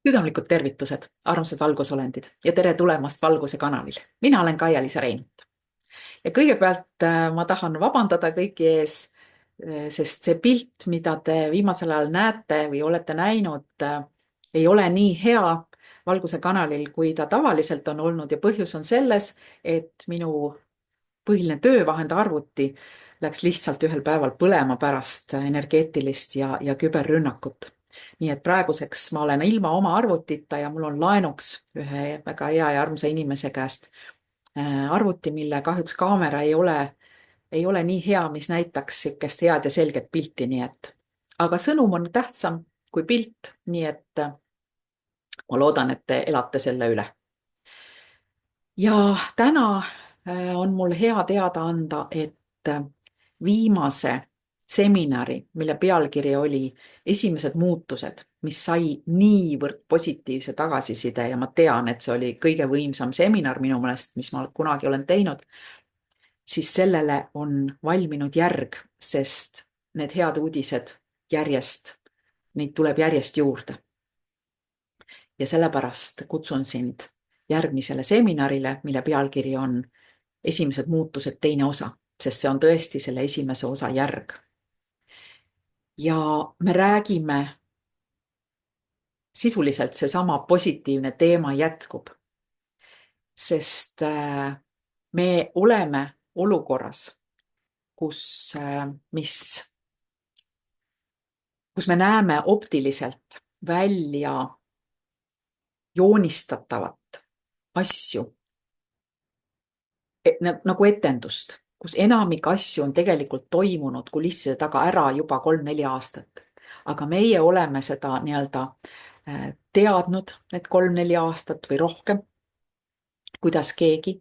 Südamlikud tervitused, armsad valgusolendid ja tere tulemast Valguse kanalile. Mina olen Kaia-Liisa Reinut. Ja kõigepealt ma tahan vabandada kõigi ees, sest see pilt, mida te viimasel ajal näete või olete näinud, ei ole nii hea Valguse kanalil, kui ta tavaliselt on olnud. Ja põhjus on selles, et minu põhiline töövahend arvuti läks lihtsalt ühel päeval põlema pärast energeetilist ja küberrünnakut. Nii et praeguseks ma olen ilma oma arvutita ja mul on laenuks ühe väga hea ja armsa inimese käest arvuti, mille kahjuks kaamera ei ole nii hea, mis näitaks siukest head ja selget pilti, nii et. Aga sõnum on tähtsam kui pilt, nii et ma loodan, et te elate selle üle. Ja täna on mul hea teada anda, et viimase seminari, mille pealkiri oli Esimesed muutused, mis sai niivõrd positiivse tagasiside ja ma tean, et see oli kõige võimsam seminar minu meelest, mis ma kunagi olen teinud, siis sellele on valminud järg, sest need head uudised neid tuleb järjest juurde. Ja sellepärast kutsun sind järgmisele seminarile, mille pealkiri on Esimesed muutused teine osa, sest see on tõesti selle esimese osa järg. Ja me räägime, sisuliselt seesama positiivne teema jätkub, sest me oleme olukorras, kus me näeme optiliselt välja joonistatavat asju, nagu etendust, kus enamik asju on tegelikult toimunud kulisside taga ära juba 3-4 aastat. Aga meie oleme seda nii-öelda teadnud need 3-4 aastat või rohkem, kuidas keegi,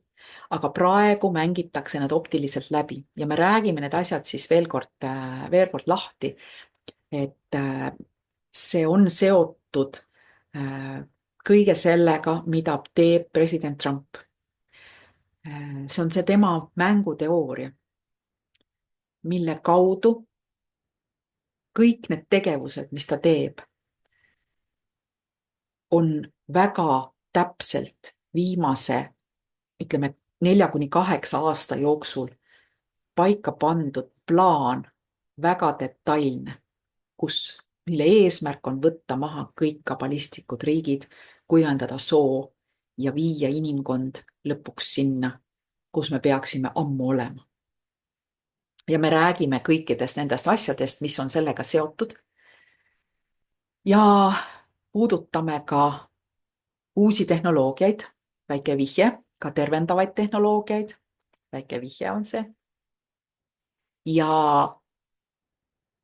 aga praegu mängitakse need optiliselt läbi ja me räägime need asjad siis veel kord lahti, et see on seotud kõige sellega, mida teeb president Trump. See on see tema mänguteooria, mille kaudu kõik need tegevused, mis ta teeb, on väga täpselt viimase, ütleme, 4-8 aasta jooksul paika pandud plaan, väga detailne, mille eesmärk on võtta maha kõik kabalistlikud riigid, kuivendada soo ja viia inimkond lõpuks sinna, kus me peaksime ammu olema. Ja me räägime kõikidest nendest asjadest, mis on sellega seotud. Ja puudutame ka uusi tehnoloogiaid, väike vihje, ka tervendavaid tehnoloogiaid, väike vihje on see. Ja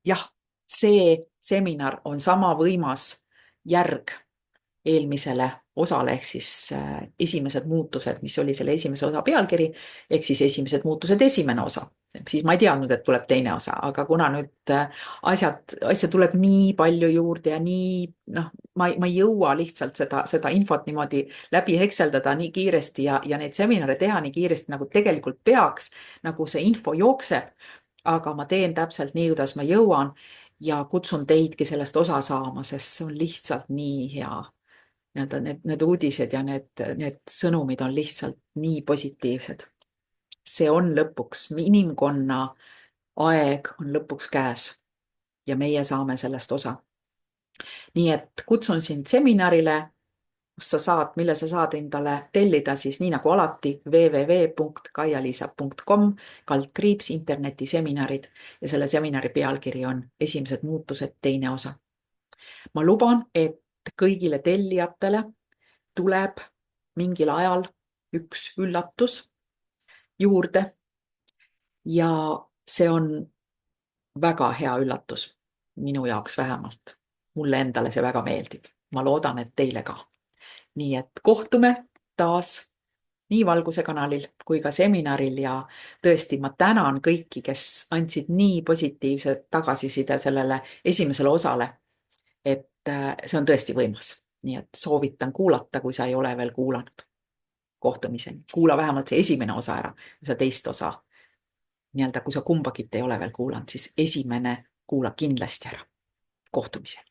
jah, see seminar on sama võimas järg eelmisele osale, ehk siis esimesed muutused, mis oli selle esimese osa pealkiri, ehk siis esimesed muutused esimene osa. Siis ma ei teadnud, et tuleb teine osa, aga kuna nüüd asja tuleb nii palju juurde ja nii, ma ei jõua lihtsalt seda infot niimoodi läbi hekseldada nii kiiresti ja neid seminare teha nii kiiresti, nagu tegelikult peaks, nagu see info jookseb, aga ma teen täpselt nii, kuidas ma jõuan ja kutsun teidki sellest osa saama, sest see on lihtsalt nii hea. Need uudised ja need sõnumid on lihtsalt nii positiivsed. See on lõpuks, inimkonna aeg on lõpuks käes ja meie saame sellest osa. Nii et kutsun sind seminarile, mille sa saad endale tellida siis nii nagu alati www.kaialiisa.com/internetiseminarid ja selle seminari pealkiri on Esimesed muutused teine osa. Ma luban, et kõigile tellijatele tuleb mingil ajal üks üllatus juurde ja see on väga hea üllatus, minu jaoks vähemalt. Mulle endale see väga meeldib. Ma loodan, et teile ka. Nii et kohtume taas nii Valguse kanalil kui ka seminaril ja tõesti ma tänan kõiki, kes andsid nii positiivse tagasiside sellele esimesele osale, et see on tõesti võimas. Nii et soovitan kuulata, kui sa ei ole veel kuulanud. Kohtumiseni. Kuula vähemalt see esimene osa ära, kui sa teist osa, nii-öelda kui sa kumbagit ei ole veel kuulanud, siis esimene kuula kindlasti ära. Kohtumiseni.